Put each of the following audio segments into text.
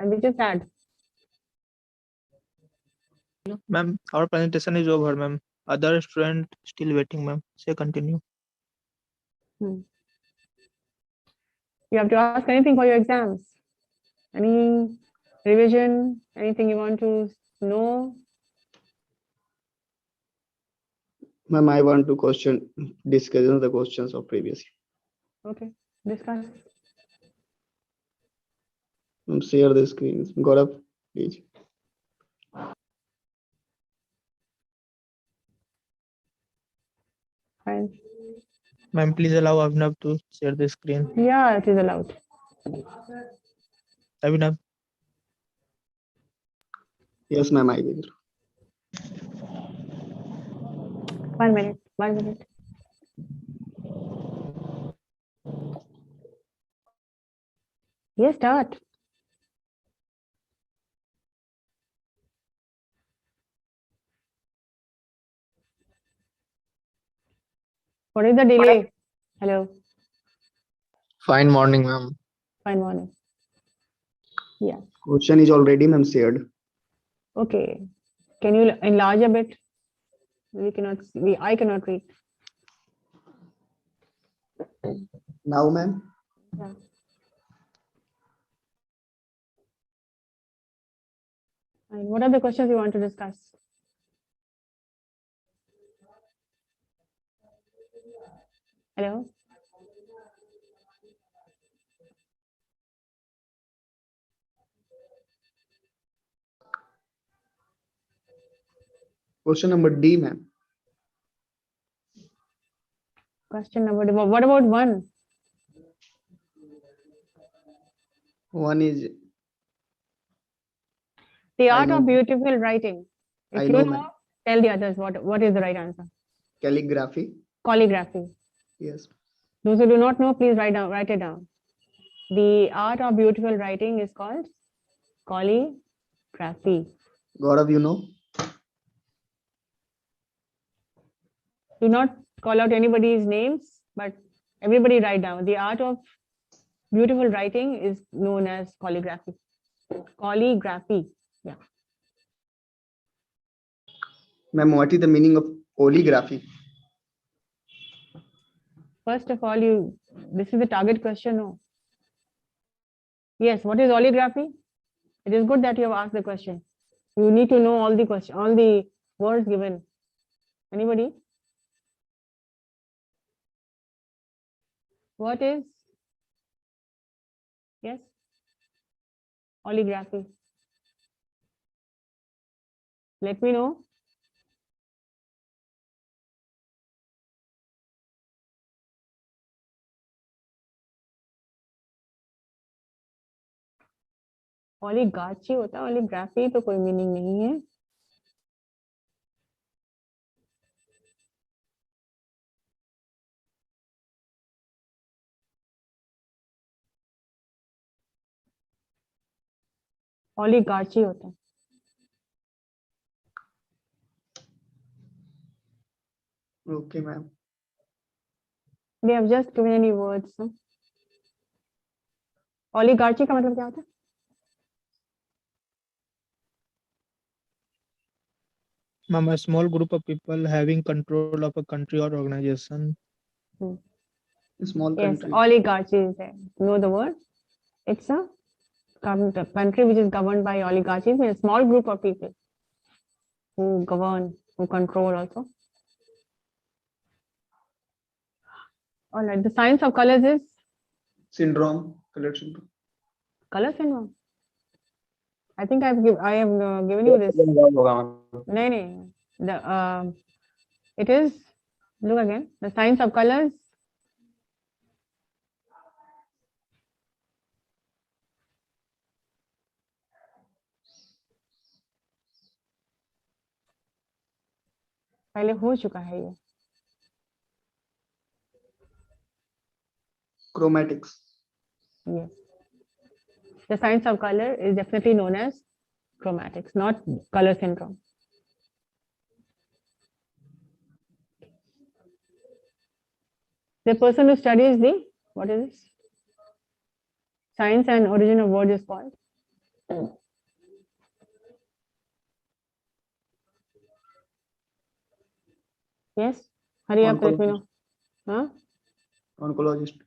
And we just had. Ma'am, our presentation is over, ma'am. Other student still waiting, ma'am. Say continue. You have to ask anything for your exams. Any revision, anything you want to know? Ma'am, I want to discuss the questions of previous. Okay, discuss. Share the screens. Gaurav, please. Fine. Ma'am, please allow Abhinav to share the screen. Yeah, it is allowed. Abhinav. Yes, ma'am, I will. 1 minute. 1 minute. Yes, start. What is the delay? Hello. Fine morning, ma'am. Fine morning. Yeah. Question is already, ma'am, shared. Okay. Can you enlarge a bit? We cannot. I cannot read. Now, ma'am. Yeah. And what are the questions you want to discuss? Hello. Question number D, ma'am. Question number. What about 1? One is The I art of know. beautiful writing. If I you know, know, ma'am. tell the others what is the right answer. Calligraphy. Calligraphy. Yes. Those who do not know, please write it down. The art of beautiful writing is called calligraphy. Gaurav, you know. Do not call out anybody's names, but everybody write down. The art of beautiful writing is known as calligraphy. Calligraphy. Yeah. Ma'am, what is the meaning of calligraphy? First of all, this is the target question. No. Yes, what is calligraphy? It is good that you have asked the question. You need to know all the words given. Anybody? What is? Yes. Calligraphy. Let me know. ओलिगार्ची होता है, ओलिग्राफी तो कोई meaning नहीं है. ओलिगार्ची होता है. Okay, ma'am. They have just given any words. No? ओलिगार्ची का मतलब क्या होता है? Ma'am, a small group of people having control of a country or organization. A small Yes, country. oligarchy is there. Know the word? It's a country which is governed by oligarchies, a small group of people who govern, who control also. All right, the science of colors is? Syndrome. Color syndrome. Color syndrome. I think I have given you this. No. It is, look again, the science of colors. पहले हो चुका है ये. Chromatics. Yes. The science of color is definitely known as chromatics, not color syndrome. The person who studies the, what is this? Science and origin of word is called? Yes, hurry up, let me Oncologist. know. Huh? Oncologist.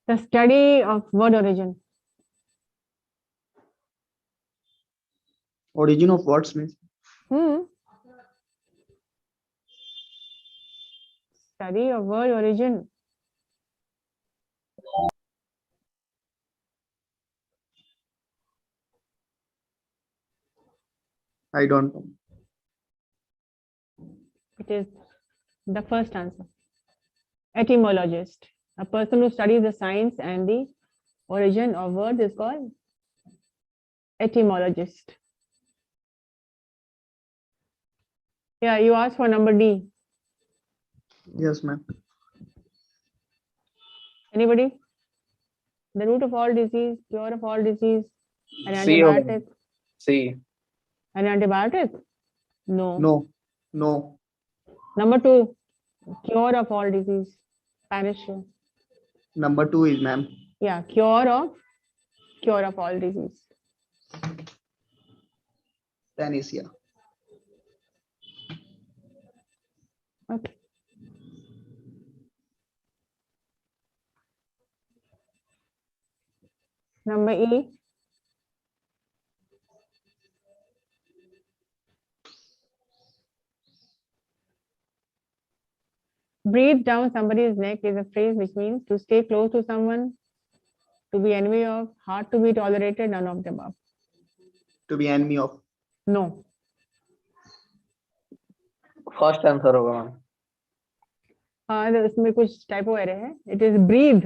The study of word origin. Origin of words means Hmm. Study of word origin. I don't know. It is the first answer. Etymologist. A person who studies the science and the origin of words is called etymologist. Yeah, you asked for number D. Yes, ma'am. Anybody? The root of all disease, cure of all disease, an C, antibiotic. C. An antibiotic? No. No. No. Number 2, cure of all disease. Panacea. Number 2 is ma'am. Yeah, cure of all disease. Panacea. Okay. Number E. Breathe down somebody's neck is a phrase which means to stay close to someone, to be enemy of, hard to be tolerated, none of the above. To be enemy of. No. First answer होगा ma'am. हाँ, तो इसमें कुछ typo error है. It is breathe.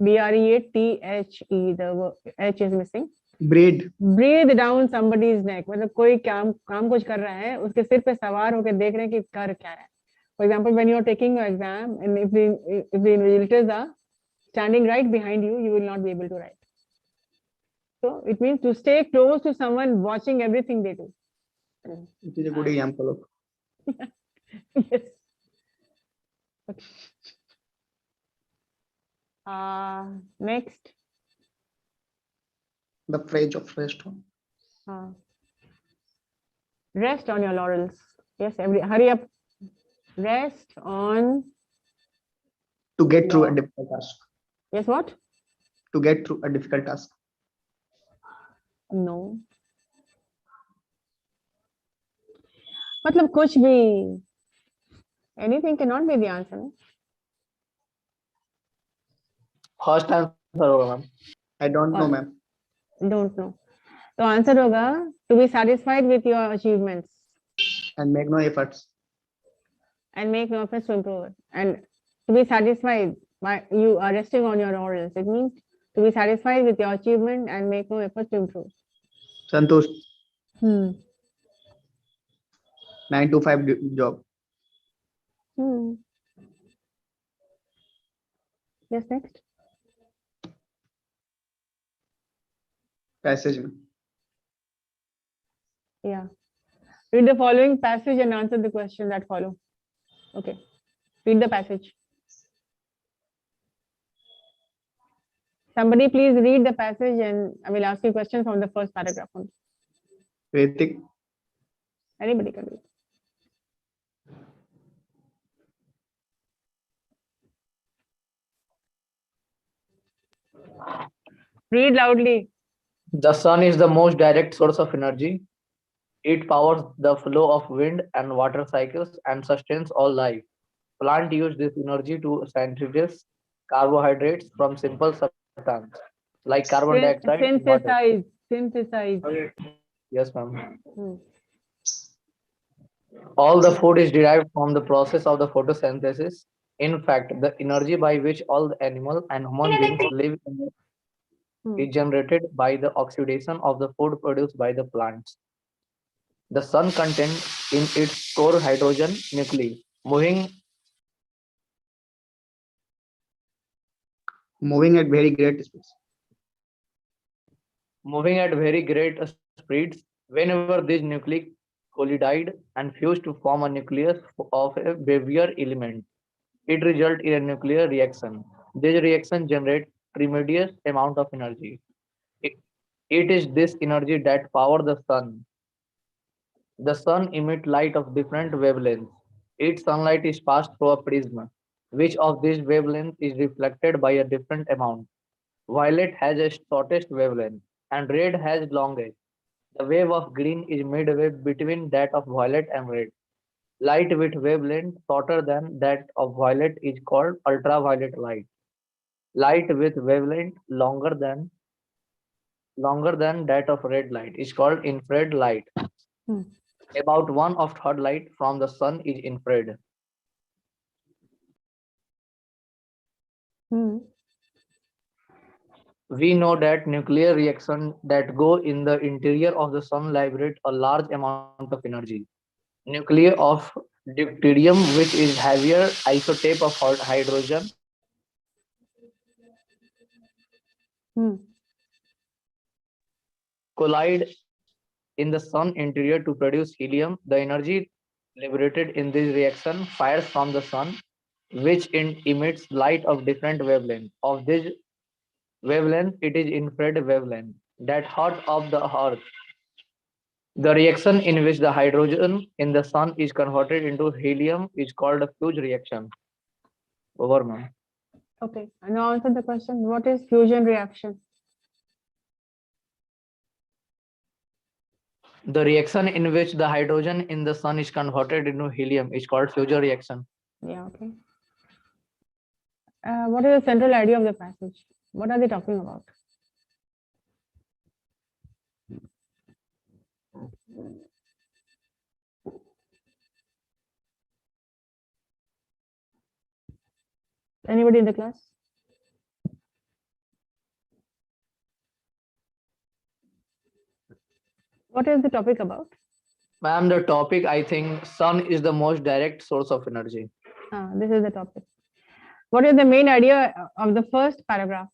B-R-E-A-T-H-E. The H is missing. Breed. Breathe down somebody's neck. मतलब कोई काम कुछ कर रहा है, उसके सिर पे सवार होकर देख रहे हैं कि कर क्या रहा है. For example, when you are taking your exam and if the invigilators are standing right behind you, you will not be able to write. So it means to stay close to someone watching everything they do. It is a good example of. Yes. Okay. Next. The phrase of rest on. Rest on your laurels. Yes, hurry up. Rest on. To get through a difficult task. Yes, what? To get through a difficult task. No. मतलब कुछ भी. Anything cannot be the answer. No? First answer होगा ma'am. I don't know, ma'am. Don't know. तो answer होगा to be satisfied with your achievements And make no efforts. and make no efforts to improve. And to be satisfied by you are resting on your laurels. It means to be satisfied with your achievement and make no efforts to improve. Santosh. 9 to 5 job. Yes, next. Passage. Yeah. Read the following passage and answer the question that follow. Okay. Read the passage. Somebody please read the passage and I will ask you questions from the first paragraph only. Ritik. Anybody can read. Read loudly. The sun is the most direct source of energy. It powers the flow of wind and water cycles and sustains all life. Plant use this energy to synthesize carbohydrates from simple substances like carbon dioxide and water. Synthesize. Yes, ma'am. Hmm. All the food is derived from the process of the photosynthesis. In fact, the energy by which all the animal and human beings live is generated by the oxidation of the food produced by the plants. The sun contains in its core hydrogen nuclei, Moving at very great speeds. moving at very great speeds. Whenever these nuclei collide and fuse to form a nucleus of a heavier element, it results in a nuclear reaction. These reactions generate tremendous amount of energy. It, it is this energy that power the sun. The sun emits light of different wavelengths. Its sunlight is passed through a prism, which of these wavelengths is reflected by a different amount. Violet has a shortest wavelength, and red has longest. The wave of green is midway between that of violet and red. Light with wavelength shorter than that of violet is called ultraviolet light. Light with wavelength longer than that of red light is called infrared light. Hmm. About one of third light from the sun is infrared. Hmm. We know that nuclear reactions that go in the interior of the sun liberate a large amount of energy. Nuclei of deuterium, which is heavier isotope of hydrogen, Hmm. collide in the sun interior to produce helium. The energy liberated in this reaction fires from the sun, which emits light of different wavelength. Of this wavelength, it is infrared wavelength that hot of the earth. The reaction in which the hydrogen in the sun is converted into helium is called a fusion reaction. Over, ma'am. Okay. And now answer the question. What is fusion reaction? The reaction in which the hydrogen in the sun is converted into helium is called fusion reaction. Yeah. Okay. What is the central idea of the passage? What are they talking about? Anybody in the class? What is the topic about? Ma'am, the topic, I think sun is the most direct source of energy. This is the topic. What is the main idea of the first paragraph?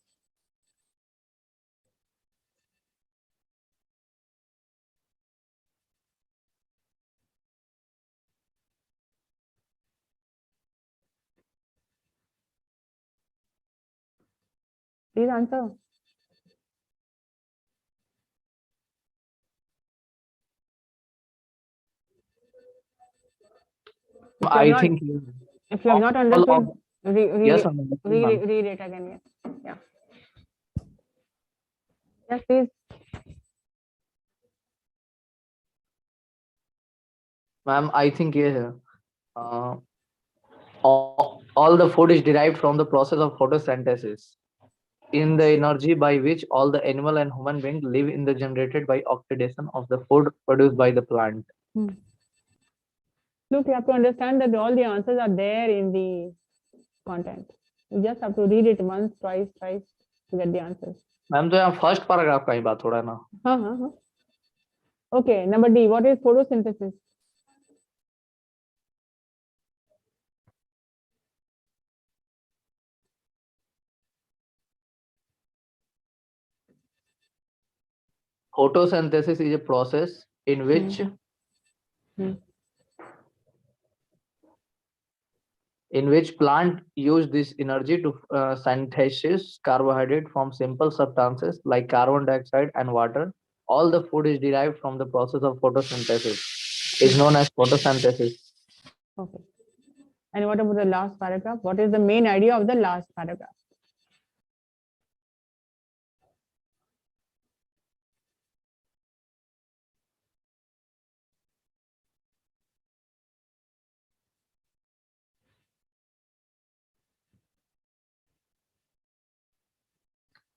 Please answer. If you have I not, think if you have not all understood, of- read yes, it, ma'am. read it again. Yeah. Yes, please. Ma'am, I think yeah, uh, all the food is derived from the process of photosynthesis. In the energy by which all the animal and human beings live in the generated by oxidation of the food produced by the plant. Hmm. Look, you have to understand that all the answers are there in the content. You just have to read it once, twice, thrice to get the answers. Ma'am तो यहाँ first paragraph का ही बात हो रहा है ना. हाँ. Okay, number D. What is photosynthesis? Photosynthesis is a process in which Hmm. in which plant use this energy to synthesize carbohydrate from simple substances like carbon dioxide and water. All the food is derived from the process of photosynthesis. Is known as photosynthesis. Okay. And what about the last paragraph? What is the main idea of the last paragraph?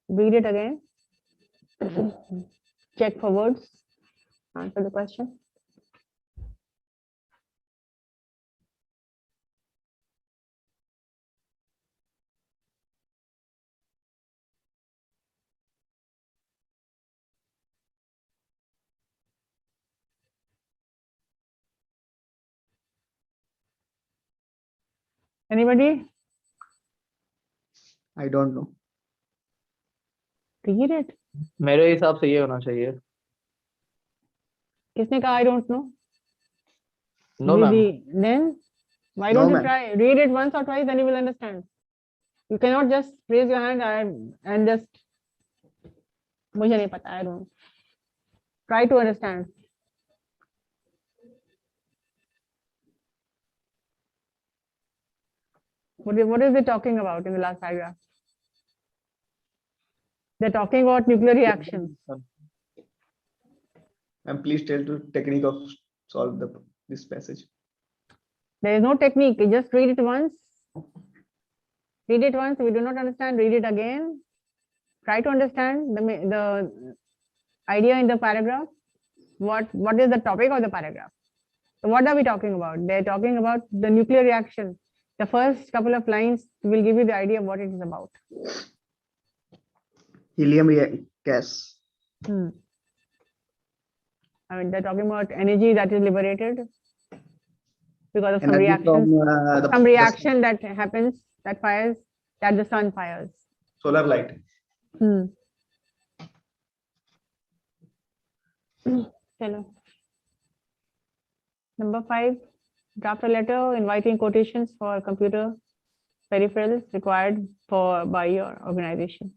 Read it again. Check for words. Answer the question. Anybody? I don't know. Read it. मेरे हिसाब से ये होना चाहिए. किसने कहा I don't know? No, ma'am. Then why No, don't you ma'am. try? Read it once or twice, then you will understand. You cannot just raise your hand and just मुझे नहीं पता, I don't. Try to understand. What is it talking about in the last paragraph? They're talking about nuclear reactions. And please tell to technique of solve this passage. There is no technique. You just read it once. Read it once. If you do not understand, read it again. Try to understand the idea in the paragraph. What is the topic of the paragraph? So what are we talking about? They're talking about the nuclear reaction. The first couple of lines will give you the idea of what it is about. Helium gas. I mean, they're talking about energy that is liberated because of some Energy reaction, from some reaction that happens, that fires, that the sun fires. solar light. Hello. Number 5, draft a letter inviting quotations for computer peripherals required by your organization.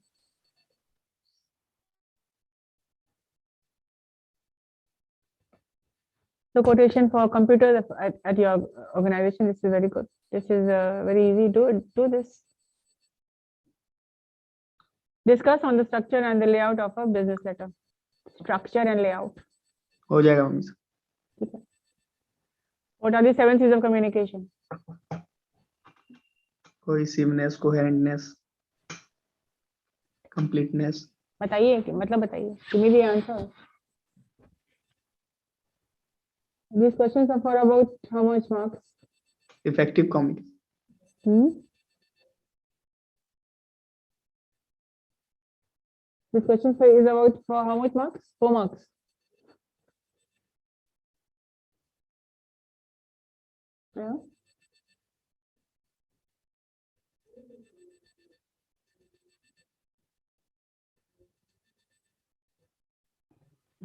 The quotation for computers at your organization, this is very good. This is very easy. Do this. Discuss on the structure and the layout of a business letter. Structure and layout. हो जाएगा mummy से. What are the 7 C's of communication? Cohesiveness, coherentness, completeness. बताइए, मतलब बताइए. Give me the answer. These questions are for about how much marks? Effective communication. This question is about for how much marks? 4 marks. Yeah.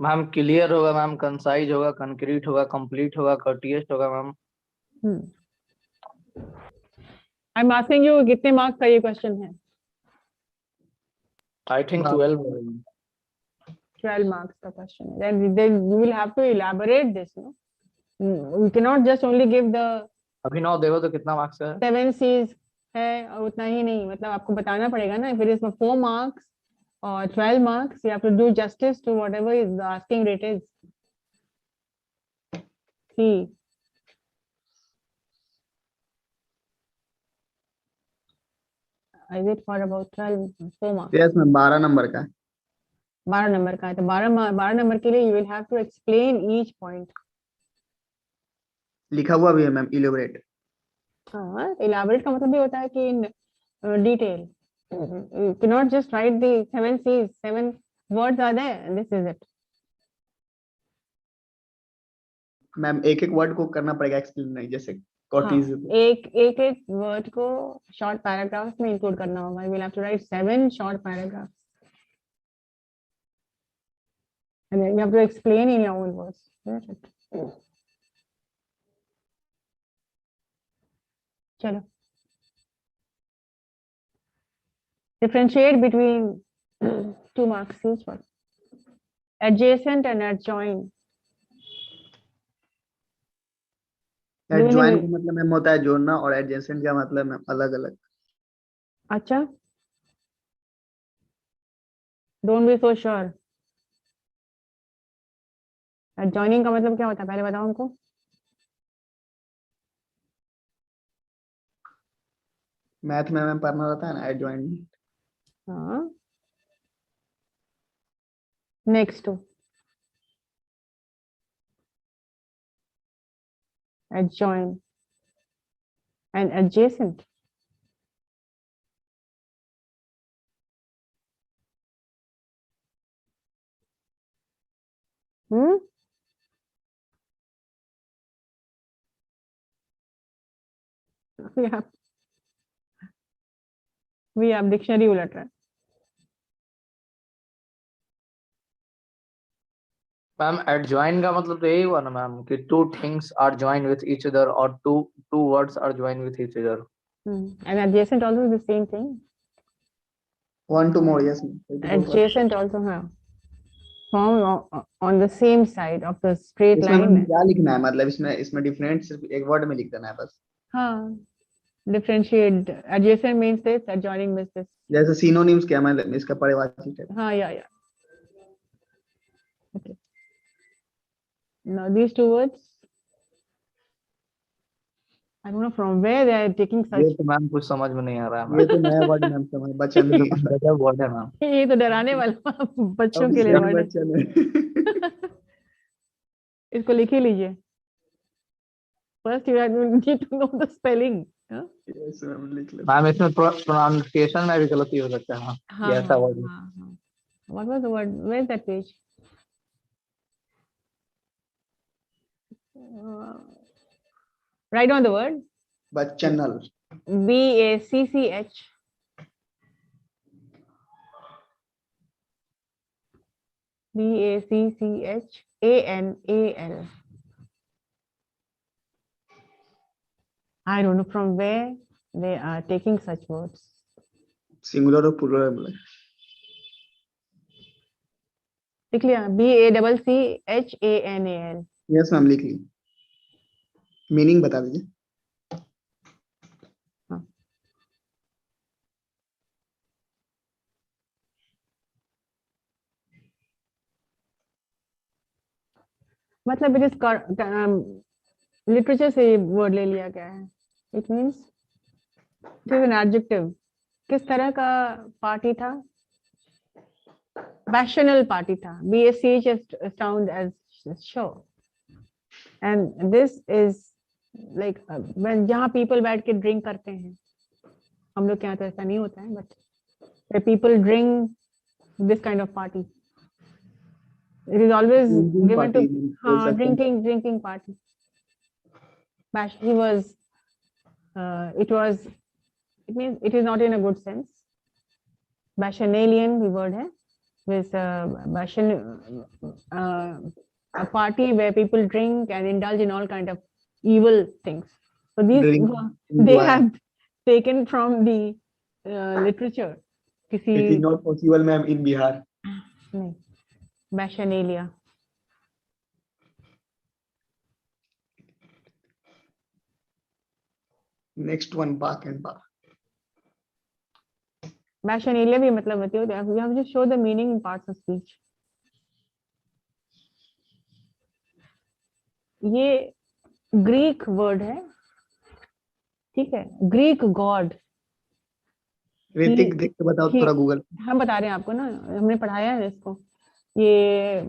Ma'am clear होगा, ma'am concise होगा, concrete होगा, complete होगा, courteous होगा ma'am. I'm asking you कितने marks का ये question है? I think 12. 12 marks का question. Then you will have to elaborate this, no? You cannot just only give the अभी 9 देखो तो कितना मार्क्स है? 7 C's है और उतना ही नहीं, मतलब आपको बताना पड़ेगा ना. If it is for 4 marks or 12 marks, you have to do justice to whatever is the asking rate is. See. Is it for about 12, 4 marks? Yes, ma'am 12 number का. 12 नंबर का है तो 12 नंबर के लिए you will have to explain each point. लिखा हुआ भी है मैम, elaborate. हाँ, elaborate का मतलब भी होता है कि in detail. You cannot just write the 7 C's. 7 words are there and this is it. Ma'am एक वर्ड को करना पड़ेगा एक्सप्लेन, नहीं जैसे cohesive. एक वर्ड को शॉर्ट पैराग्राफ्स में इंक्लूड करना होगा. You will have to write 7 short paragraphs. And then you have to explain in your own words. चलो. Differentiate between 2 marks. Each one. Adjacent and adjoint. Adjoint का मतलब ma'am होता है जोड़ना और adjacent का मतलब मैम अलग अलग. अच्छा. Don't be so sure. Adjoining का मतलब क्या होता है पहले बताओ हमको. मैथ में मैम पढ़ना रहता है ना adjoint. हाँ. Next to. Adjoint and adjacent. We have dictionary उलट रहा है. मैम adjoin का मतलब तो यही हुआ ना मैम कि 2 things are joined with each other or two words are joined with each other. And adjacent also is the same thing. One to more, yes, ma'am. Try to go first. Adjacent also, हाँ. Form on the same side of the straight इसमें line. क्या लिखना है, मतलब इसमें different सिर्फ एक word में लिख देना है बस. हाँ. Differentiate. Adjacent means this. Adjoining means this. जैसे सिनोनिम्स क्या, मतलब इसका पर्यायवाची टाइप. हाँ, yeah. Okay. Now these two words, I don't know from where they are taking such. ये तो मैम कुछ समझ में नहीं आ रहा है ये तो नया वर्ड मैम समझ, बचन है. गजब वर्ड है मैम. ये तो डराने वाला बच्चों के लिए अब वर्ड है. बचन है. इसको लिख ही लीजिए. First you need to know the spelling. हाँ? Yes, मैम लिख ले. मैम इसमें प्रोनाउंसिएशन में भी गलती हो सकता है. हाँ, ये ऐसा हाँ, वर्ड है. हाँ, हाँ. What was the word? Where is that page? Write down the word. बचनल. BACCH. BACCHANAL. I don't know from where they are taking such words. Singular और प्लूरल मतलब. लिख लिया. BACCHANAL. यस मैम लिख ली. मीनिंग बता दीजिए. मतलब it is literature से word ले लिया गया है. It means it is an adjective. किस तरह का पार्टी था? Passional party था. BSc just sound as show. And this is like when जहाँ people बैठ के drink करते हैं. हम लोग के यहाँ तो ऐसा नहीं होता है, but where people drink this kind of party. It is always Drinking given party, to बोल सकते हैं. drinking party. He was it means it is not in a good sense. Bacchanalian the word है. With a party where people drink and indulge in all kind of evil things. So these Drink, they enjoy. have taken from the literature. It is किसी not possible ma'am in Bihar. नहीं. Bacchanalia. Next one, bark and bark. Bacchanalia भी मतलब होती है. You have to show the meaning in parts of speech. ये Greek word है. ठीक है. Greek God. ऋतिक देख के बताओ थोड़ा गूगल. हम बता रहे हैं आपको ना, हमने पढ़ाया है इसको. ये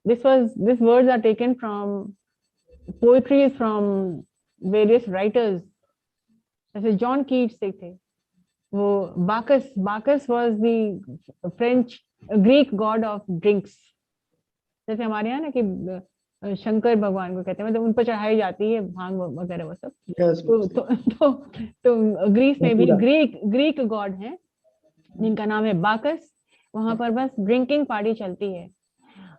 this words are taken from poetry from various writers. जैसे जॉन कीट्स थे. वो बाकस was the French Greek god of drinks. जैसे हमारे यहाँ ना कि शंकर भगवान को कहते हैं, मतलब उन पर चढ़ाई जाती है भांग वगैरह वो सब. Yes, तो ग्रीस में भी ग्रीक गॉड हैं जिनका नाम है बाकस. वहां पर बस ड्रिंकिंग पार्टी चलती है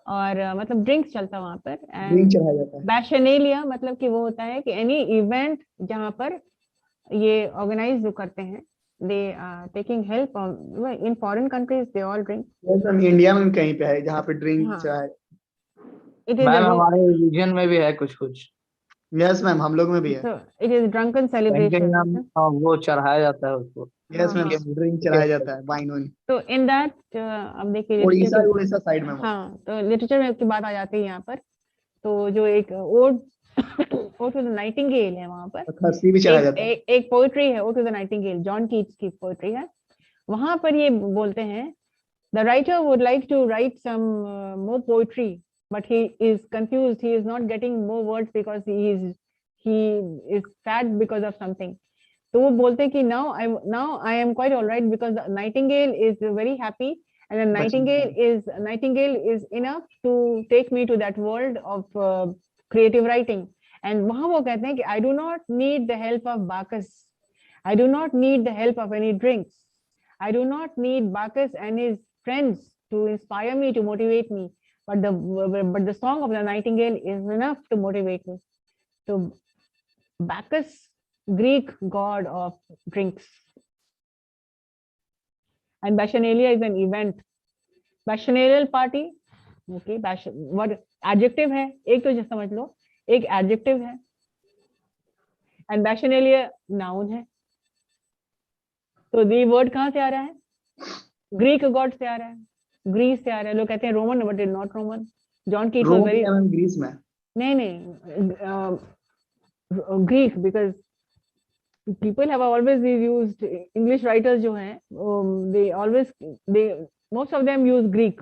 और मतलब ड्रिंक्स चलता वहां पर. ड्रिंक चढ़ाया जाता है. बैशनेलिया मतलब कि वो होता है कि एनी इवेंट जहां पर ये ऑर्गेनाइज जो करते हैं, they are taking help in foreign countries they all drink. Yes, हम इंडिया में कहीं पे है जहाँ पे ड्रिंक हाँ. चाहे. It is मैम हमारे रिलीजन में भी है कुछ. यस मैम हम लोग में भी है. so it is drunken celebration. वो चढ़ाया जाता है उसको. यस मैम ड्रिंक चढ़ाया जाता है, वाइन वाइन. तो इन दैट अब देखिए उड़ीसा साइड में. हाँ, तो लिटरेचर में की बात आ जाती है यहाँ पर. तो जो एक ओड टू द नाइटिंगेल है वहां पर. खस्सी भी चढ़ाया जाता है. एक पोएट्री है ode to the nightingale. John Keats की पोएट्री है. वहां पर ये बोलते हैं the writer would like to write some more poetry, but he is confused. He is not getting more words because he is sad because of something. तो वो बोलते हैं कि now I am quite all right because the nightingale is very happy and the nightingale is enough to take me to that world of creative writing. And वहाँ वो कहते हैं कि I do not need the help of Bacchus. I do not need the help of any drinks. I do not need Bacchus and his friends to inspire me, to motivate me. But the song of the nightingale is enough to motivate me. So Bacchus, Greek god of drinks. And Bacchanalia is an event. Bacchanalial party, okay, what adjective है, एक तो जैसे समझ लो, एक adjective है, and Bacchanalia noun है. तो the word कहाँ से आ रहा है? Greek god से आ रहा है, Greece से आ रहा है. लोग कहते हैं Roman, but it's not Roman. John Keats was very Greece में नहीं Greek, because people have always used English writers जो हैं they most of them use Greek.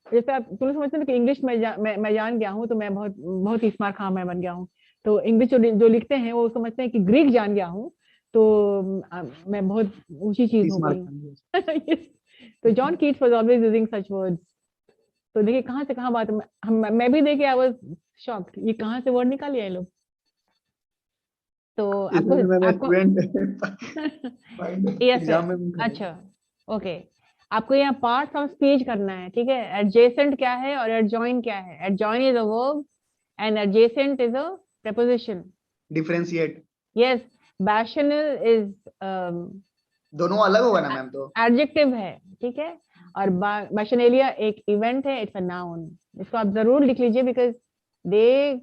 जैसे आप तुम समझते हो कि इंग्लिश मैं जान गया हूँ तो मैं बहुत ही स्मार्ट खां मैं बन गया हूँ, तो इंग्लिश जो लिखते हैं वो समझते हैं कि ग्रीक जान गया हूँ तो मैं बहुत ऊंची चीज हो गई. तो John Keats was always using such words. तो देखिए कहाँ से कहाँ बात, मैं भी देखे आई वाज शॉक्ड, ये कहाँ से वर्ड निकाले हैं लोग. तो आपको यस अच्छा ओके, आपको यहाँ पार्ट्स ऑफ स्पीच करना है, ठीक है. एडजेसेंट क्या है और एडजॉइन क्या है? Adjoin is a verb and adjacent is a preposition. Differentiate. Yes, बैशनल इज दोनों अलग होगा ना मैम? तो एडजेक्टिव है, ठीक है. और बैशनेलिया एक इवेंट है, इट्स अ नाउन. इसको आप जरूर लिख लीजिए बिकॉज दे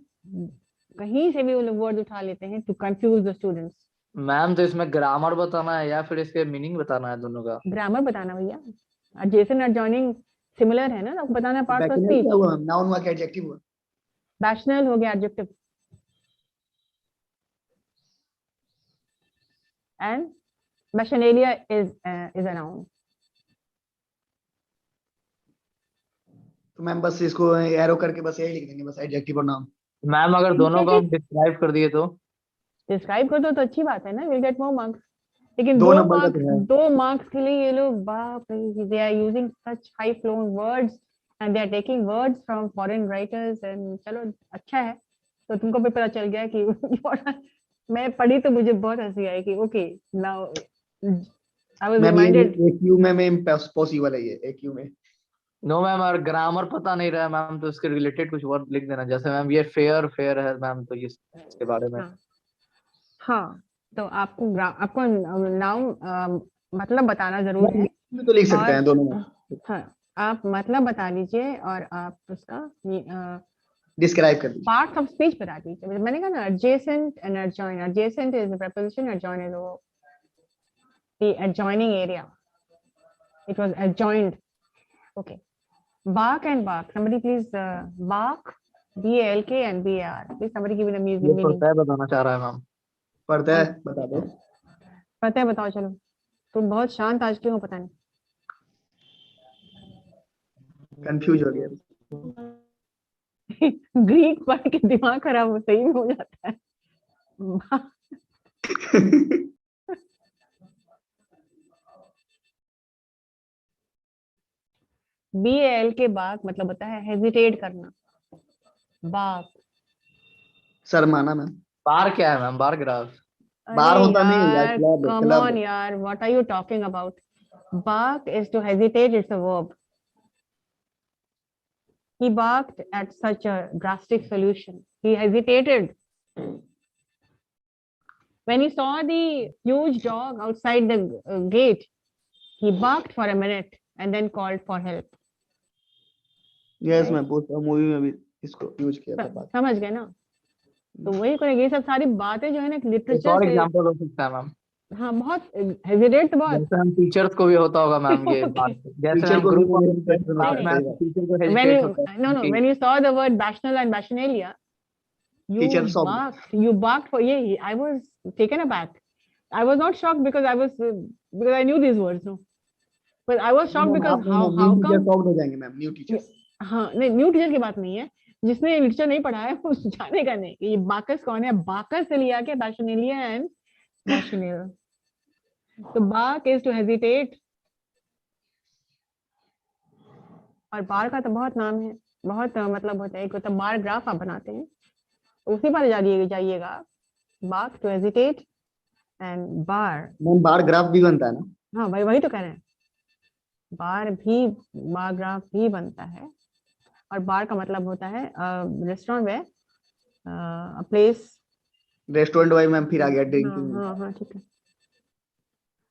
कहीं से भी वो लोग वर्ड उठा लेते हैं to confuse the students. Ma'am तो इसमें ग्रामर बताना है या फिर इसके मीनिंग बताना है दोनों का? ग्रामर बताना भैया. एडजेसेंट एडजॉइनिंग सिमिलर है ना, आपको बताना है पार्ट्स ऑफ बैचलर स्पीच. क्या हुआ? नाउन हुआ कि एडजेक्टिव हुआ? बैशनल हो गया एडजेक्टिव एंड बैशनेलिया इज अ नाउन. तो मैम बस इसको एरो करके बस यही लिख देंगे, बस एडजेक्टिव और नाउन. मैम अगर दोनों को हम डिस्क्राइब कर दिए तो? डिस्क्राइब कर दो तो अच्छी बात है ना, विल गेट मोर मार्क्स. लेकिन दो नंबर का तो है. 2 मार्क्स के लिए ये लोग बाप रे, they are using such high flown words and they are taking words from foreign writers. And चलो अच्छा है, तो तुमको भी पता चल गया कि मैं पढ़ी तो मुझे बहुत हंसी आई कि okay now I was reminded. AQ में इम्पॉसिबल है ये AQ में. नो मैम, अगर ग्रामर पता नहीं रहा मैम तो इसके रिलेटेड कुछ वर्ड लिख देना. जैसे मैम ये फेयर है मैम, तो इसके बारे में. हाँ तो आपको नाउन मतलब बताना जरूर है. तो लिख सकते हैं दोनों में. हाँ आप मतलब बता लीजिए और आप उसका डिस्क्राइब कर दीजिए. पार्ट्स ऑफ स्पीच बता दीजिए. मैंने कहा ना adjacent and adjoin. Adjacent is the preposition, adjoin is the adjoining area. It was adjoined. Okay. Bark and bark. Somebody please bark, BALK and BAR. Please somebody give it a music ये meaning. पता है बताना चाह रहा है ma'am. पढ़ता है बता दो. पता है बताओ. चलो तुम बहुत शांत आज क्यों हो पता नहीं. कंफ्यूज हो गया. ग्रीक पढ़ के दिमाग खराब सही में हो जाता है. BAL के बाक मतलब होता है हेजिटेट करना. बाक शर्माना मैम. बार क्या है मैम? Bar graph? बार होता नहीं है यार, come on यार, what are you talking about? Bark is to hesitate, it's a verb. He barked at such a drastic solution. He hesitated. When he saw the huge dog outside the gate, he barked for a minute and then called for help. Yes मैं पूछता movie में भी इसको use किया था. समझ गए ना? तो वही करेंगे. ये सब सारी बातें जो है ना लिटरेचर और से. एग्जांपल हो सकता है मैम? हाँ बहुत हेजिटेट बहुत. जैसे हम टीचर्स को भी होता होगा मैम ये बात. जैसे टीचर हम को ग्रुप ऑफ भी स्टूडेंट्स क्लास में टीचर को when हेजिटेट you होता है. no when you saw the word bachanal and bachanalia, you barked for I was taken aback. I was not shocked because I knew these words, no, but I was shocked because how come shocked हो जाएंगे ma'am. New teacher. हाँ नहीं, new teacher की बात नहीं है. जिसने literature नहीं पढ़ा है वो जानेगा नहीं ये बाकस कौन है. बाकस से लिया के bachanalia and bachanal. तो bark is to hesitate. और बार का तो बहुत नाम है, बहुत मतलब होता है. एक होता है बार ग्राफ आप बनाते हैं, उसी पर जाइएगा. Bar to hesitate and bar. Bar graph भी बनता है ना? हाँ भाई वही तो कह रहे हैं. बार ग्राफ भी बनता है. और बार का मतलब होता है रेस्टोरेंट में प्लेस. रेस्टोरेंट वाई मैम फिर आ गया ड्रिंकिंग. हाँ ठीक है.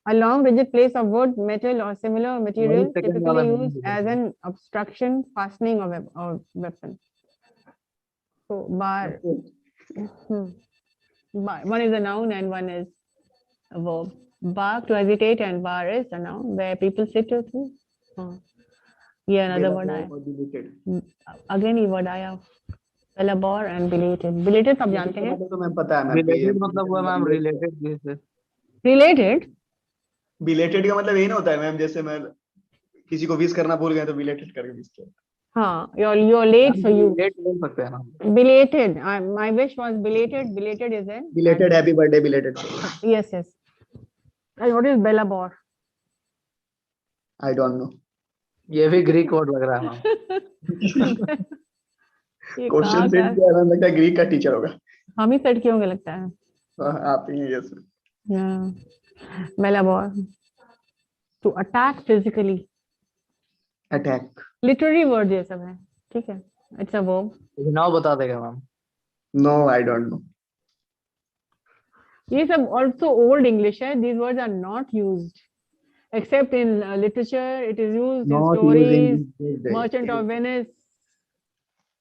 A long rigid piece of wood, metal, or similar material second typically वाला नहीं used as an obstruction, fastening, or weapon. So bar. One is a noun and one is a verb. Bark, to hesitate, and bar is a noun where people sit to. Yeah, another word आया. Again, ये word आया. Elabor and belated. Belated सब जानते हैं. तो मैं पता है मैम Related मतलब हुआ मैम related जैसे Related. बिलेटेड का मतलब यही ना होता है मैम, जैसे मैं किसी को विश करना भूल गया तो बिलेटेड करके विश किया। हाँ, you're late, so you relate बोल सकते हैं ना belated. My wish was belated. Belated is in. Belated happy birthday belated. Yes, yes. And what is Bellabor? I don't know. ये भी ग्रीक वर्ड लग रहा है मैम ये क्वेश्चन कहाँ सेट का? किया लगता है ग्रीक का टीचर होगा। हम ही सेट किए होंगे लगता है. आप ही हैं yes. Yeah. Bellabor. To attack physically. Attack. Literary word ये सब है. ठीक है. It's a verb. नाउ बता देगा ma'am no I don't know. ये सब also old English है. These words are not used except in literature. It is used in stories. Merchant of Venice.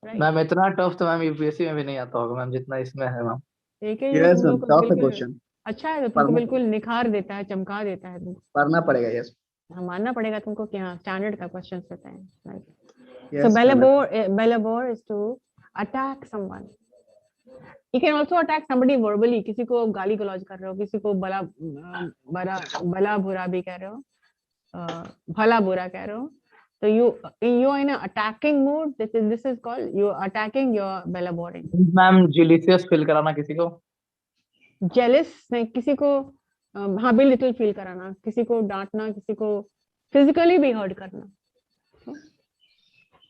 Right. Ma'am इतना टफ तो ma'am UPSC में भी नहीं आता होगा मैम जितना इसमें है मैम एक है यस तुम मैम, लोग को टफ है बिल्कुल क्वेश्चन, अच्छा है, तो तुमको पढ़ना बिल्कुल निखार देता है, चमका देता है. तुमको पढ़ना पड़ेगा। यस मानना पड़ेगा तुमको कि हाँ स्टैंडर्ड का क्वेश्चन रहता है. Right. Yes. So bellabor is to attack someone. You can also attack somebody verbally. किसी को गाली गलौज कर रहे हो, किसी को भला बुरा भी कह रहे हो, भला बुरा कह रहे हो, तो you are in an attacking mood. This is called you are attacking, your bellaboring. Ma'am जेलिशियस फील कराना किसी को Jealous नहीं, किसी को हाँ belittle फील कराना, किसी को डांटना, किसी को physically भी hurt करना.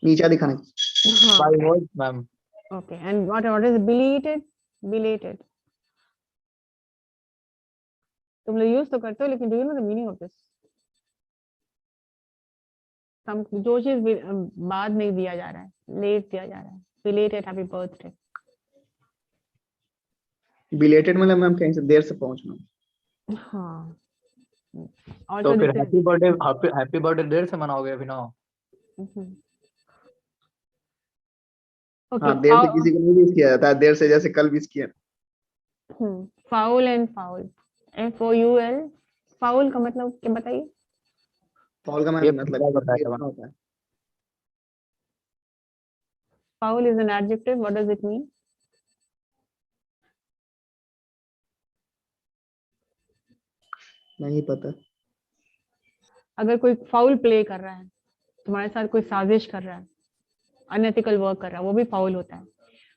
नीचा दिखाना। By word ma'am Okay, and what is belated? Belated. तुम लोग यूज तो करते हो, लेकिन do you know the meaning of this? जो चीज बाद में दिया जा रहा है, लेट दिया जा रहा है. Belated happy birthday. बिलेटेड मतलब मैम कहीं से देर से पहुंचना। हाँ. तो Also फिर this हैप्पी बर्थडे देर से मनाओगे अभी ना is हाँ, देर से किसी को नहीं विश किया जाता है, देर से जैसे कल विश किया। Foul and foul, FOUL. Foul का मतलब क्या बताइए? फॉल का ये मतलब बताया मैम होता है। Foul is an adjective. What does it mean? नहीं पता। अगर कोई फाउल प्ले कर रहा है, तुम्हारे साथ कोई साजिश कर रहा है, अनएथिकल वर्क कर रहा है, वो भी फाउल होता है.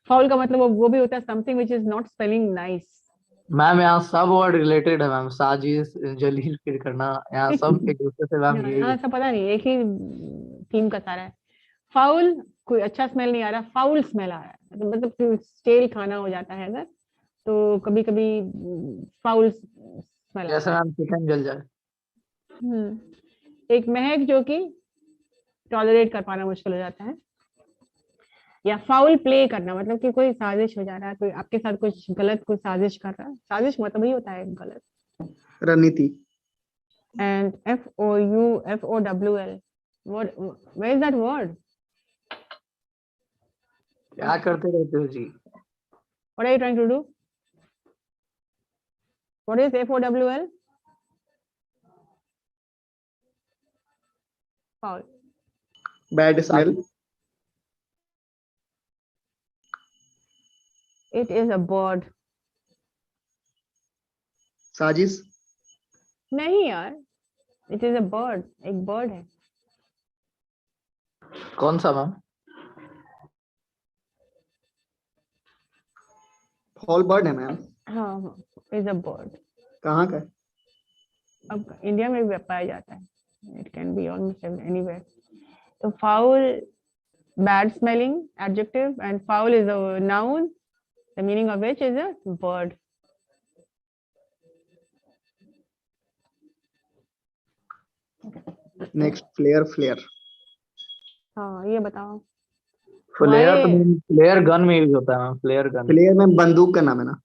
फाउल का मतलब वो भी होता है something which is not spelling nice. Ma'am यहाँ सब वर्ड रिलेटेड है मैम साजिश जलील फील करना यहाँ सब एक दूसरे से मैम यही हाँ, सब पता नहीं, एक ही थीम का सारा है. फाउल कोई अच्छा स्मेल नहीं आ रहा, फाउल स्मेल आ रहा है, मतलब स्टेल खाना हो जाता है अगर, तो कभी कभी फाउल स्मेल जैसे मैम चिकन जल जाए एक महक जो कि टॉलरेट कर पाना मुश्किल हो जाता है. या फाउल प्ले करना मतलब कि कोई साजिश हो जा रहा है, कोई आपके साथ कुछ गलत कोई साजिश कर रहा है. साजिश मतलब ही होता है गलत. रणनीति। And FOUL, what, where is that word? क्या करते रहते हो जी What are you trying to do? What is FOUL? Foul. Bad smell. It is a bird. साजिश। नहीं यार, it is a bird. एक bird है. कौन सा मैम फॉल बर्ड है मैम। हाँ, is a bird. कहाँ का? अब इंडिया में भी पाया जाता है. It can be almost anywhere. So foul, bad smelling adjective, and foul is a noun, the meaning of which is a bird. Next flare. Flare. हाँ, ये बताओ. फ्लेयर Why- फ्लेयर गन में यूज होता है मैम फ्लेयर गन फ्लेयर में बंदूक का नाम है ना।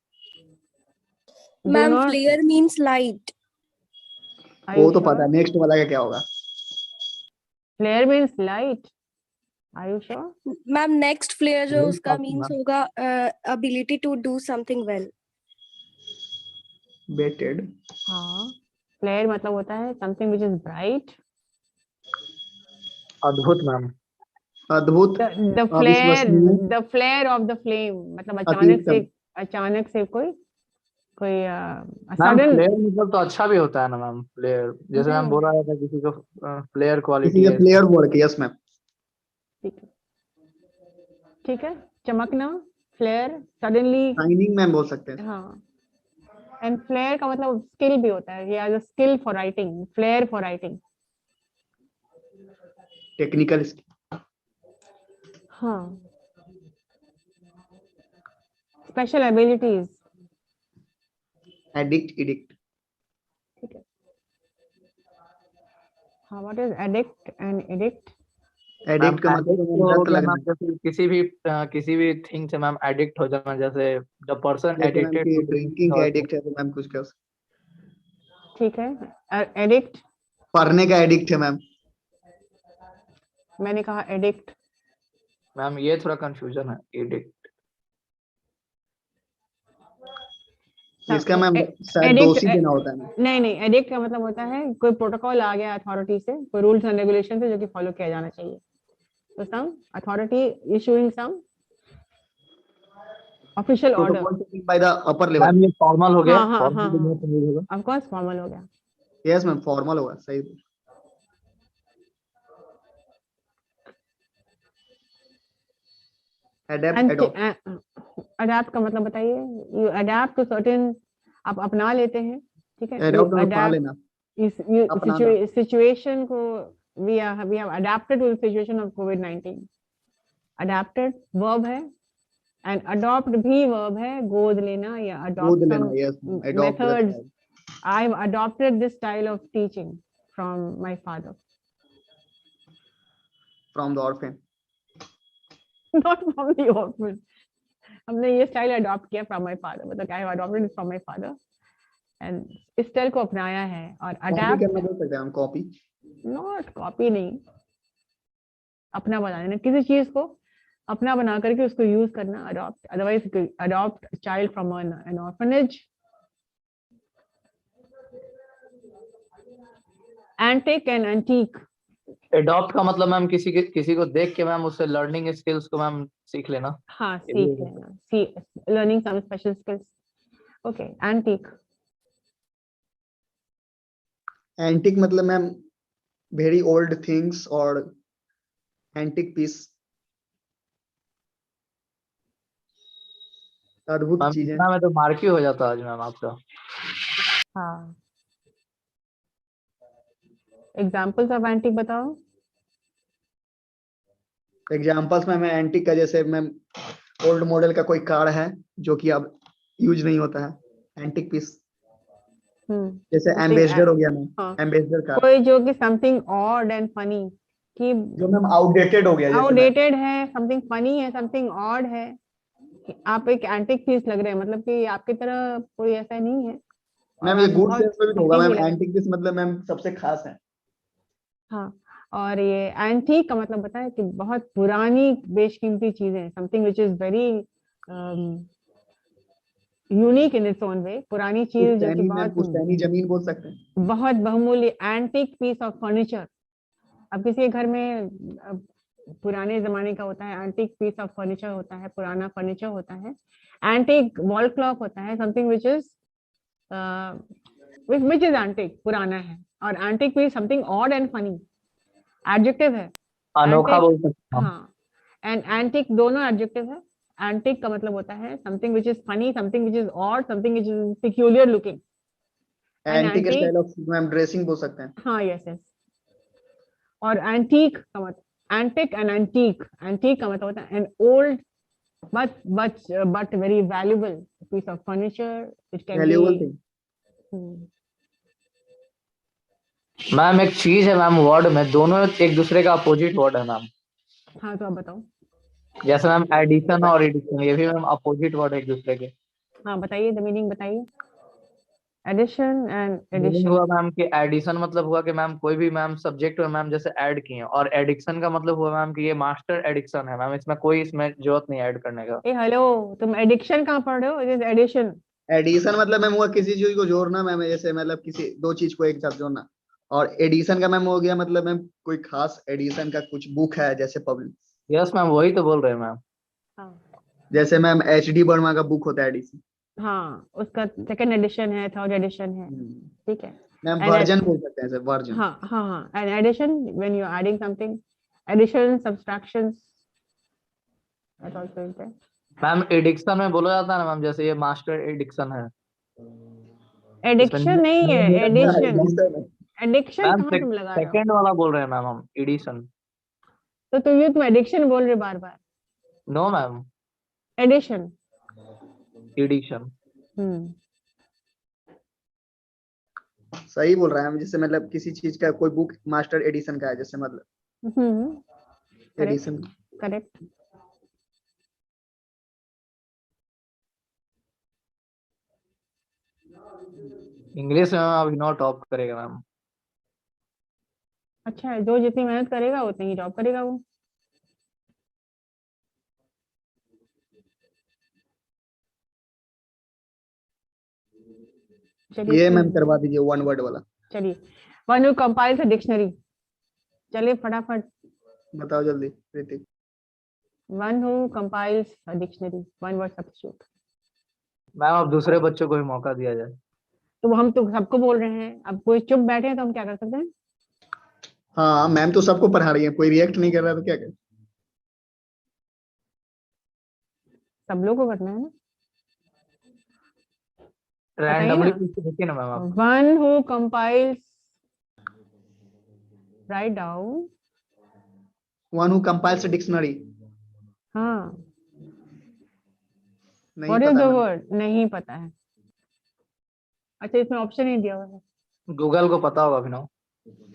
do Ma'am, not- flare means light. Are वो you तो पता sure? है, नेक्स्ट वाला का क्या होगा? Flare means light. Are you sure? Ma'am next flare जो Very उसका soft, मीन्स ma'am. होगा ability to do something well. बेटेड। हाँ, flare मतलब होता है something which is bright. अद्भुत मैम. अद्भुत। The अविश्वसनीय। flare of the flame मतलब अतीतम। अचानक से कोई मैम सडन। फ्लेयर मतलब तो अच्छा भी होता है ना मैम. फ्लेयर जैसे मैम बोल रहा था किसी को फ्लेयर क्वालिटी किसी है का इसमें. Flare word, yes ma'am. ठीक है, ठीक है, चमकना, फ्लेयर, सडनली। शाइनिंग मैम बोल सकते हैं। हाँ, एंड फ्लेयर का मतलब स्किल भी होता है, he has a skill for writing, flair for writing. Technical. हाँ, स्पेशल एबिलिटीज। Addict, addict. ठीक है, हाँ, what is addict and addict? Addict का मतलब एडिक्ट मैम हो लत गया लगना। मैम. जैसे किसी भी थिंग से मैम एडिक्ट हो जाना. जैसे द पर्सन जैसे मैम एडिक्टेड कि टू ड्रिंकिंग का एडिक्ट है तो मैम कुछ कर। ठीक है, एडिक्ट, पढ़ने का एडिक्ट है मैम। मैंने कहा एडिक्ट। मैम ये थोड़ा कंफ्यूजन है. एडिक्ट इसका मैम शायद एडिक्ट, दोषी देना होता है मैम। नहीं नहीं, एडिक्ट का मतलब होता है कोई प्रोटोकॉल आ गया अथॉरिटी से, कोई रूल्स एंड रेगुलेशन से जो कि फॉलो किया जाना चाहिए, तो some authority issuing some official order. Protocol by the upper level. Ma'am. ये फॉर्मल हो गया. हाँ हाँ हाँ फॉर्मल हाँ, होगा. ऑफ कोर्स फॉर्मल हो गया। यस मैम, फॉर्मल होगा, सही। Adapt, adopt. अडैप्ट का मतलब बताइए। यू अडैप्ट टू सर्टेन, आप अपना लेते हैं, ठीक है, यू एडॉप्ट मतलब पा अडैप्ट लेना, इस अपनाना। सिचुएशन को। we have adapted to the situation of COVID-19. adapted verb है, and adopt भी verb है, गोद लेना या गोद adopt लेना, some yes ma'am, adopt the methods. Style. I've adopted this style of teaching from my father. From the orphan. Not from the orphan. हमने ये स्टाइल अडॉप्ट किया फ्रॉम माय फादर, मतलब I have adopted from my father and इस style को अपनाया है। और copy adapt, करना बोल सकते हैं हम, कॉपी। नॉट कॉपी, नहीं, अपना बना देना, किसी चीज को अपना बना करके उसको यूज करना, adopt. Otherwise adopt child from N orphanage. Antique and antique. Adopt का मतलब मैम किसी को देख के मैम उससे लर्निंग स्किल्स को मैम सीख लेना. हाँ, ये भी सीख हो लेना, see learning some special skills. Okay, antique. Antique मतलब मैम वेरी ओल्ड थिंग्स और एंटिक पीस, अद्भुत मैम चीजें। इतना में तो मार्क ही हो जाता आज मैम आपका. हाँ, एग्जाम्पल्स ऑफ एंटीक बताओ। एग्जांपल्स में मैं एंटिक का, जैसे मैम ओल्ड मॉडल का कोई कार है जो कि अब यूज नहीं होता है, एंटिक पीस। जैसे something एम्बेसडर हो गया मैम, हाँ, एम्बेसडर कार, कोई जो कि समथिंग ऑड एंड फनी, कि जो मैम आउटडेटेड हो गया, जैसे मैम आउटडेटेड है, समथिंग फनी है, समथिंग ऑड है, कि आप एक एंटिक पीस लग रहे हैं, मतलब कि आपकी तरह कोई ऐसा नहीं है और मैम आप ये गुड बहुत सेंस में भी तो होगा फनी मैम, भी लग रहे हैं। एंटिक पीस मतलब मैम सबसे खास है। हाँ, और ये एंटीक का मतलब पता है कि बहुत पुरानी बेशकीमती चीजें, something which is very unique in its own way, पुरानी चीज जो कि पुश्तैनी मैम, पुश्तैनी जमीन बोल सकते हैं। बहुत बहुमूल्य, एंटीक पीस ऑफ फर्नीचर। अब किसी के घर में पुराने जमाने का होता है, एंटीक पीस ऑफ फर्नीचर होता है, पुराना फर्नीचर होता है। एंटीक वॉल क्लॉक होता है, समथिंग विच इज एंटीक, पुराना है। और antique piece something odd and funny, adjective है। अनोखा एंटीक, बोल सकते हैं. हाँ, एंड एंटीक दोनों एडजेक्टिव है। एंटीक का मतलब होता है something which is funny, something which is odd, something which is peculiar looking. And antique antique, style of ma'am dressing बोल सकते हैं। हाँ, यस यस। और एंटीक का मतलब, एंटिक एंड एंटीक, एंटीक का मतलब होता है an old but very valuable piece of furniture which can valuable be thing. Ma'am एक चीज है मैम, वर्ड में दोनों एक दूसरे का अपोजिट वर्ड है मैम. हाँ, तो आप बताओ। जैसे मैम एडिशन और एडिशन, ये भी मैम अपोजिट वर्ड है एक दूसरे के. हाँ, बताइए, द मीनिंग बताइए। addition and meaning addition. हुआ मैम कि एडिशन मतलब हुआ कि मैम कोई भी मैम सब्जेक्ट में मैम जैसे ऐड किए हैं, और एडिक्शन का मतलब हुआ मैम कि ये मास्टर एडिक्शन है मैम, इसमें कोई इसमें जरूरत नहीं ऐड करने का। ए हेलो, तुम एडिक्शन कहाँ पढ़ रहे हो? It is edition. एडिशन मतलब मैम हुआ किसी चीज को जोड़ना मैम, जैसे मतलब किसी दो चीज को एक साथ जोड़ना। और एडिशन का मैम हो गया मतलब मैम कोई खास एडिशन का कुछ बुक है जैसे पब्लिक, यस मैम, वही तो बोल रहे हैं मैम। हाँ जैसे मैम HD वर्मा का बुक होता है एडिशन। हाँ, उसका सेकंड एडिशन है, थर्ड एडिशन है, ठीक है. मैम And वर्जन बोल सकते हैं सर, वर्जन। हाँ हाँ हाँ, and addition when you are adding something, addition, subtractions, that also is there. Ma'am addiction में बोला जाता है ना मैम, जैसे ये मास्टर एडिक्शन है। एडिक्शन नहीं है, एडिशन. एडिक्शन मैम कहाँ तुम लगा रहे हो? सेकंड वाला बोल रहे हैं मैम हम, एडिशन। तो तुम एडिक्शन बोल रहे बार बार. No ma'am, edition. एडिशन। सही बोल रहा है हम, जैसे मतलब किसी चीज का कोई बुक मास्टर एडिशन का है, जैसे मतलब एडिशन। करेक्ट. इंग्लिश में मैम अभिनव टॉप करेगा मैम। अच्छा है, जो जितनी मेहनत करेगा उतनी ही जॉब करेगा वो. ये मैम करवा दीजिए वन वर्ड वाला। चलिए, one who compiles a dictionary. चलिए फटाफट. बताओ जल्दी Hrithik. One who compiles a dictionary, one word substitute. Ma'am अब दूसरे बच्चों को भी मौका दिया जाए। तो हम तो सबको बोल रहे हैं, अब कोई चुप बैठे हैं तो हम क्या कर सकते हैं? हाँ मैम तो सबको पढ़ा रही है, कोई रिएक्ट नहीं कर रहा तो क्या करें? सब लोग को करना है ना. रैंडमली ना. देखिए ना मैम आप। One who compiles, write down. One who compiles dictionary. हाँ, नहीं व्हाट इज पता द मैम। वर्ड? नहीं पता है. अच्छा, इसमें ऑप्शन ही दिया हुआ है. गूगल को पता होगा अभिनव।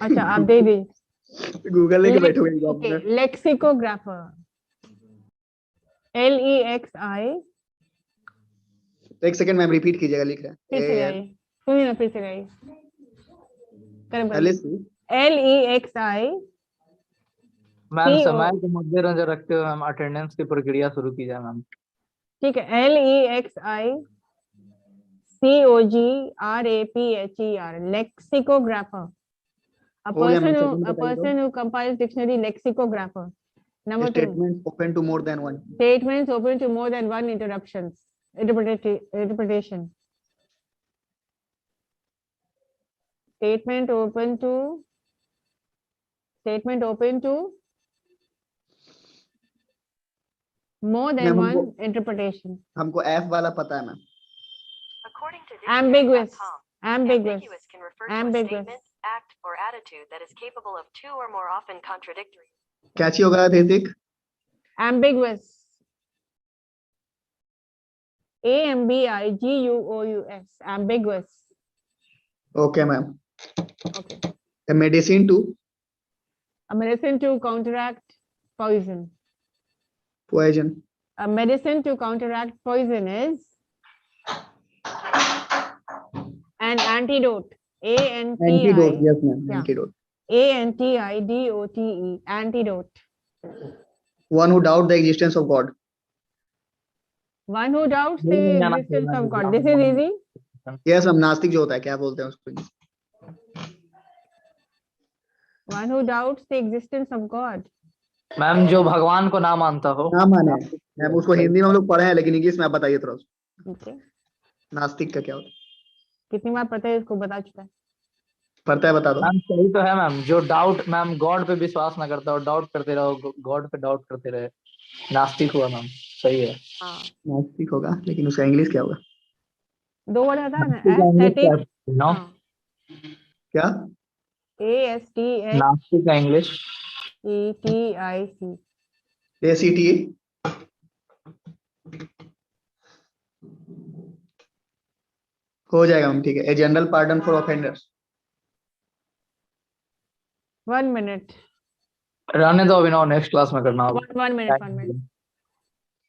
अच्छा, आप दे दीजिए. गूगल लेके बैठोगे एग्जाम ओके, में। लेक्सिकोग्राफर. LEXI. एक सेकंड मैम रिपीट कीजिएगा, लिख रहे फिर से गाइए, सुनिए ना, फिर से गाइए. LSC। LEXI. मैम समय को मद्देनजर रखते हुए मैम अटेंडेंस की प्रक्रिया शुरू की जाए मैम। ठीक है, LEXI COGRAPHER, lexicographer. A हो गया मैम, person सेकंड बताइए तो। who compiles dictionary, lexicographer. Number 2, statements open to more than one. statements open to more than one interpretation. Statement open to more than ma'am one interpretation. हमको F वाला पता है ma'am. Ambiguous. Ambiguous can refer to a Ambiguous. statement, act, or attitude that is capable of two or more often contradictory. क्या चाहिए होगा Hrithik? Ambiguous. AMBIGUOUS. Ambiguous. Okay ma'am. Okay. Medicine to A medicine to counteract poison. Poison. A medicine to counteract poison is an antidote. Antidote, ANTI. Yes ma'am, Yeah. Antidote. ANTIDOTE. Antidote. One who doubt the existence of God. One who doubts the नहीं जाना existence चाहिए of God. Ma'am. This is easy. Yes ma'am, नास्तिक जो होता है क्या बोलते हैं उसको? One who doubts the existence of God. Ma'am जो भगवान को ना मानता हो। ना माने मैम, उसको हिंदी में हम लोग पढ़े हैं, लेकिन इंग्लिश में आप बताइए थोड़ा सा। Okay. नास्तिक का क्या होता है? कितनी बार पता है, इसको बता चुका है. पढ़ता है, बता दो। मैम सही तो है मैम, जो डाउट मैम गॉड पे विश्वास ना करता और डाउट करते रहो, गॉड पे डाउट करते रहे, नास्तिक हुआ मैम। सही है। हाँ, नास्तिक होगा, लेकिन उसका इंग्लिश क्या होगा? 2 वर्ड आता है ना, नास्तिक का इंग्लिश क्या aesthetic. है? नो, क्या? नास्तिक का इंग्लिश ASTHETIC. ACT हो जाएगा मैम, ठीक है। A general pardon for offenders. 1 minute. रहने दो अभिनव, नेक्स्ट क्लास में करना होगा। 1 minute. 1 minute.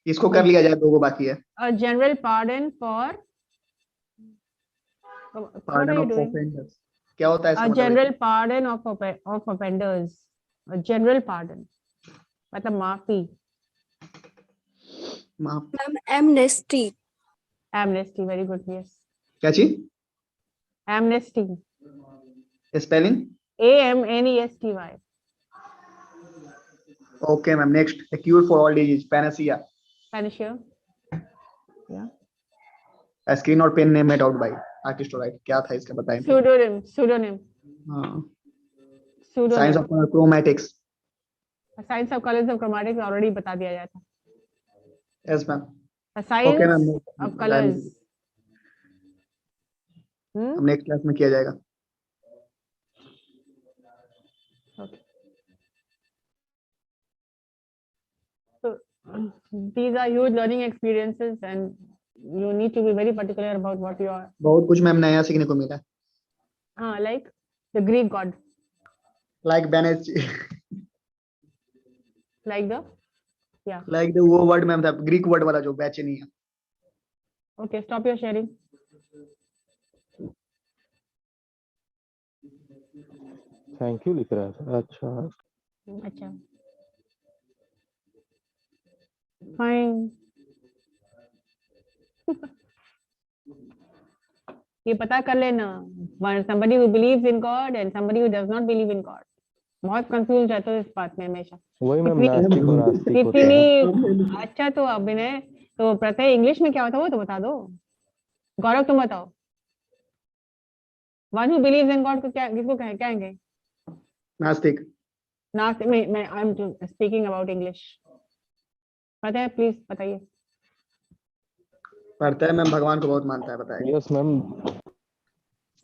इसको कर लिया जाए, 2 को बाकी है। A general pardon for What are Pardon you of doing? offenders. क्या होता है इसका A मतलब? general pardon of offenders. A general pardon. मतलब माफी. माफ Ma'am, amnesty. Amnesty. Very good. Yes. क्या चीज? Amnesty. Spelling? AMNESTY. Okay, ma'am. Next, a cure for all disease, panacea. Panacea. Yeah. A screen or pen name made out by artist or right? क्या था इसका बताएं? Pseudonym. Pseudonym. हाँ. Pseudonym. Science of chromatics. Science of colors of chromatics already बता दिया गया था. Yes, ma'am. A science Okay, ma'am. of colors. हम next class में किया जाएगा. Okay. So these are huge learning experiences, and you need to be very particular about what you are. बहुत कुछ मैम नया सीखने को मिला. Like the Greek god. Like Benech. Like the Like the वो word मैम था Greek word वाला जो बैच नहीं है. Okay, stop your sharing. Thank you लिख रहा है. अच्छा. अच्छा. Fine. ये पता कर लेना. Somebody who believes in God and somebody who does not believe in God. बहुत कंफ्यूज रहते हो इस बात में हमेशा. वही मैम नास्तिक और आस्तिक होता है. कितनी अच्छा. तो अभिनय तो प्रत्यय इंग्लिश में क्या होता है वो तो बता दो. गौरव तुम बताओ. One who believes in God को क्या किसको कहेंगे? नास्तिक. नास्तिक मैं I am speaking about English. पता है प्लीज बताइए. पढ़ता है मैम भगवान को बहुत मानता है बताइए. Yes ma'am.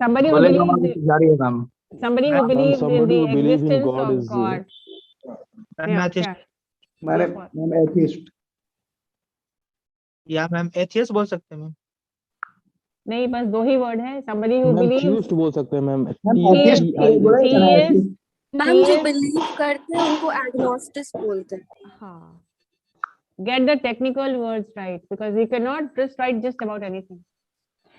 Somebody who बोले believes जारी है ma'am. somebody who believes in somebody the who believes in existence God of is God. Ma'am क्या? मैंने Yes, what? Ma'am atheist. या मैम एथियस्ट बोल सकते हैं मैम. नहीं बस दो ही वर्ड है. Somebody who मैम believes थ्यूस्ट बोल सकते हैं मैम. theist. मैम जो Theist. बिलीव करते हैं उनको एग्नोस्टिक बोलते हैं. हाँ. Get the technical words right because you cannot just write just about anything.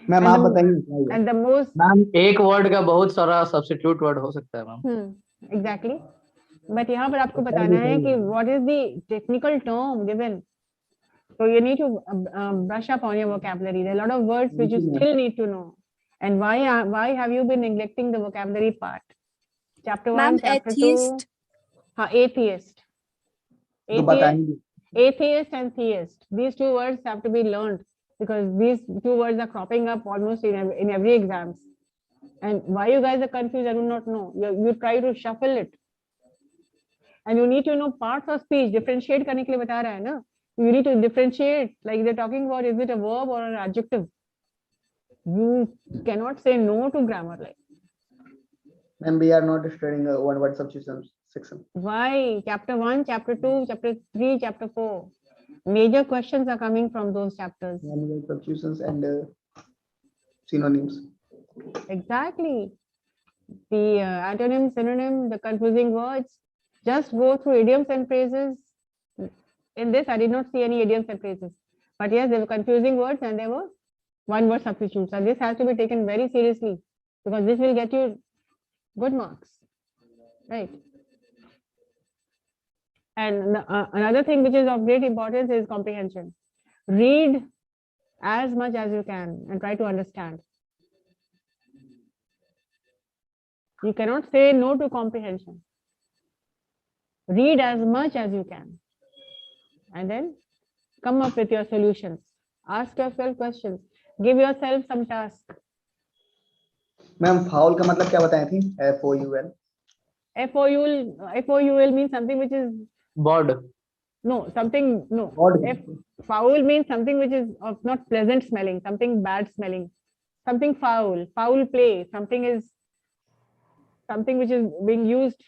Ma'am आप बताइए. And the most मैम एक वर्ड का बहुत सारा सब्स्टिट्यूट वर्ड हो सकता है मैम. exactly. But यहाँ पर आपको बताना है कि what is the technical term given. So you need to brush up on your vocabulary. There are a lot of words which you still need to know. And why have you been neglecting the vocabulary part? Chapter 1, Ma'am, chapter atheist. 2. Atheist. तो बताएंगे. Atheist and theist. These two words have to be learned because these two words are cropping up almost in every exams. And why you guys are confused, I do not know. You try to shuffle it. And you need to know parts of speech. Differentiate करने के लिए बता रहा है ना. You need to differentiate. Like they're talking about, is it a verb or an adjective? You cannot say no to grammar like. Ma'am, we are not studying one word substitution section. Why? Chapter 1, chapter 2, chapter 3, chapter 4. Major questions are coming from those chapters. One word substitutions and synonyms. Exactly. The antonym, synonym, the confusing words. Just go through idioms and phrases. In this, I did not see any idioms and phrases. But yes, there were confusing words and there were one word substitutes. And this has to be taken very seriously because this will get you good marks. Right. And another thing which is of great importance is comprehension. Read as much as you can and try to understand. You cannot say no to comprehension. Read as much as you can. And then come up with your solutions. Ask yourself questions. Give yourself some task. Ma'am, foul का मतलब क्या बताए थी? FOUL. FOUL means something which is Bird. no something no. Odd. Foul means something which is of not pleasant smelling, something bad smelling, something foul, foul play. Something which is being used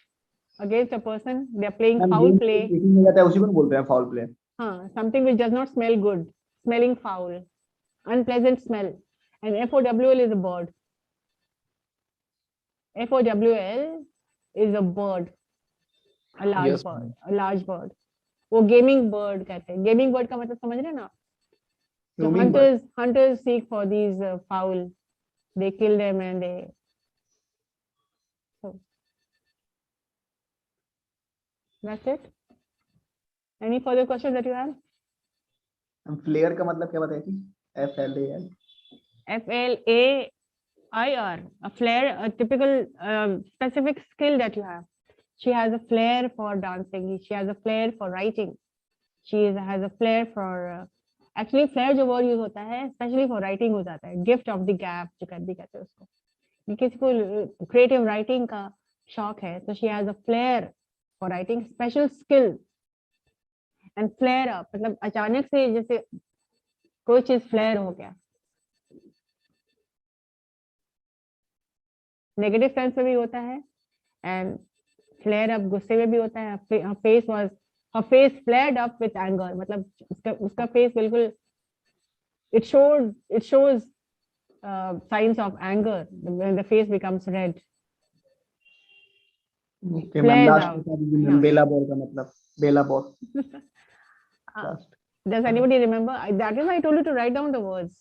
against a person. They are playing foul play. उसी को बोलते हैं foul play. Something which does not smell good, smelling foul, unpleasant smell. And FOWL is a bird. FOWL is a bird, a large Yes, bird, a large bird. वो gaming bird कहते हैं. Gaming bird का मतलब समझ रहे हैं ना. So hunters seek for these fowl they killed him and they. So that's it. Any further questions that you have? Flare का मतलब क्या बताई थी? FLAR. FLAIR, a flair, a typical specific skill that you have. She has a flair for dancing. She has a flair for writing. Has a flair for actually flair जो word use होता है, especially for writing हो जाता है. Gift of the gab जो भी कहते हैं उसको. ये किसी को creative writing का शौक है, so she has a flair for writing, special skill. And flare up मतलब अचानक से जैसे कोई चीज फ्लेयर हो गया. नेगेटिव सेंस में भी होता है एंड फ्लेयर अप गुस्से में भी होता है. her face flared up with anger मतलब उसका फेस बिल्कुल it shows signs of anger when the face becomes red. Okay, ma'am last belabour का मतलब belabour. Does anybody remember? That is why I told you to write down the words.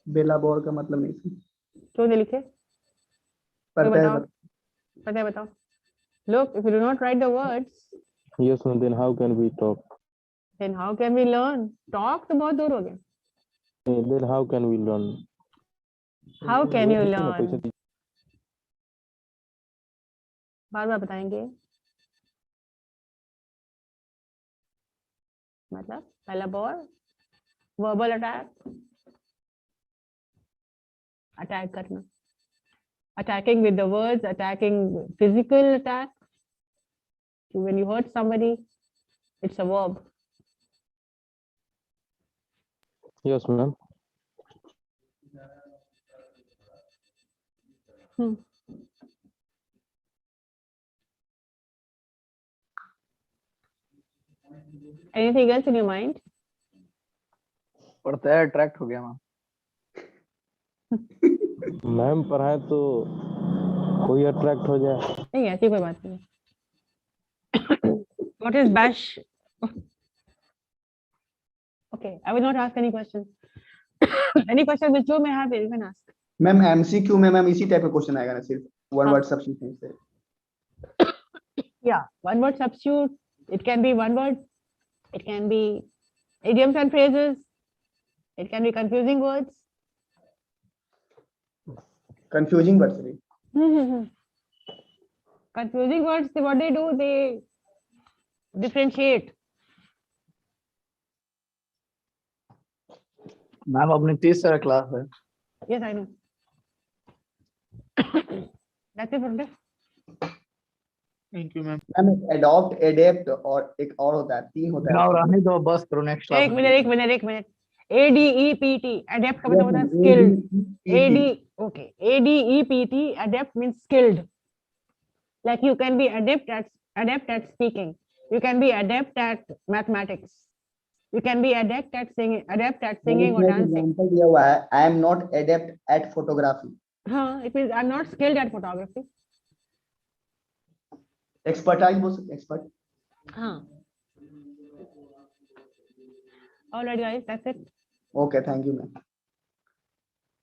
Belabour का मतलब नहीं थी. क्यों नहीं लिखे? पता है बताओ. Look, if you do not write the words, Yes, ma'am. Then how can we talk? then how can we learn? Talk तो बहुत दूर हो गया. Then how can we learn? How can you learn? बार बताएंगे. मतलब पहला बॉल वर्बल अटैक करना. Attacking with the words, attacking physical attack. When you hurt somebody, it's a verb. Yes, ma'am. Anything else in your mind? पढ़ते हैं attract हो गया ma'am. Ma'am पढ़ाए तो कोई अट्रैक्ट हो जाए. नहीं ऐसी कोई बात नहीं. What is bash? Okay, I will not ask any questions. Any question which you may have, you can ask. Ma'am MCQ में मैम इसी टाइप का क्वेश्चन आएगा ना, सिर्फ वन वर्ड सब्स्टिट्यूशन से. Yeah, one word substitute. It can be one word. It can be idioms and phrases. It can be confusing words. Confusing words भी. Confusing words, what they do, they differentiate. Ma'am अपनी 30 class है. Yes, I know. That's it from there. Thank you, ma'am. Ma'am adopt, adapt और एक और होता है, 3 होता है. रहने दो बस करो नेक्स्ट क्लास. एक मिनट. ADEPT, adapt का मतलब होता है skilled. Okay. ADEPT, adapt means skilled. Like you can be adept at speaking. You can be adept at mathematics. You can be adept at singing or dancing. Example दिया हुआ है, I am not adept at photography. हाँ, it means I'm not skilled at photography. Expertise बोल सकते, expert. हाँ. All right, guys, that's it. Okay, thank you, ma'am.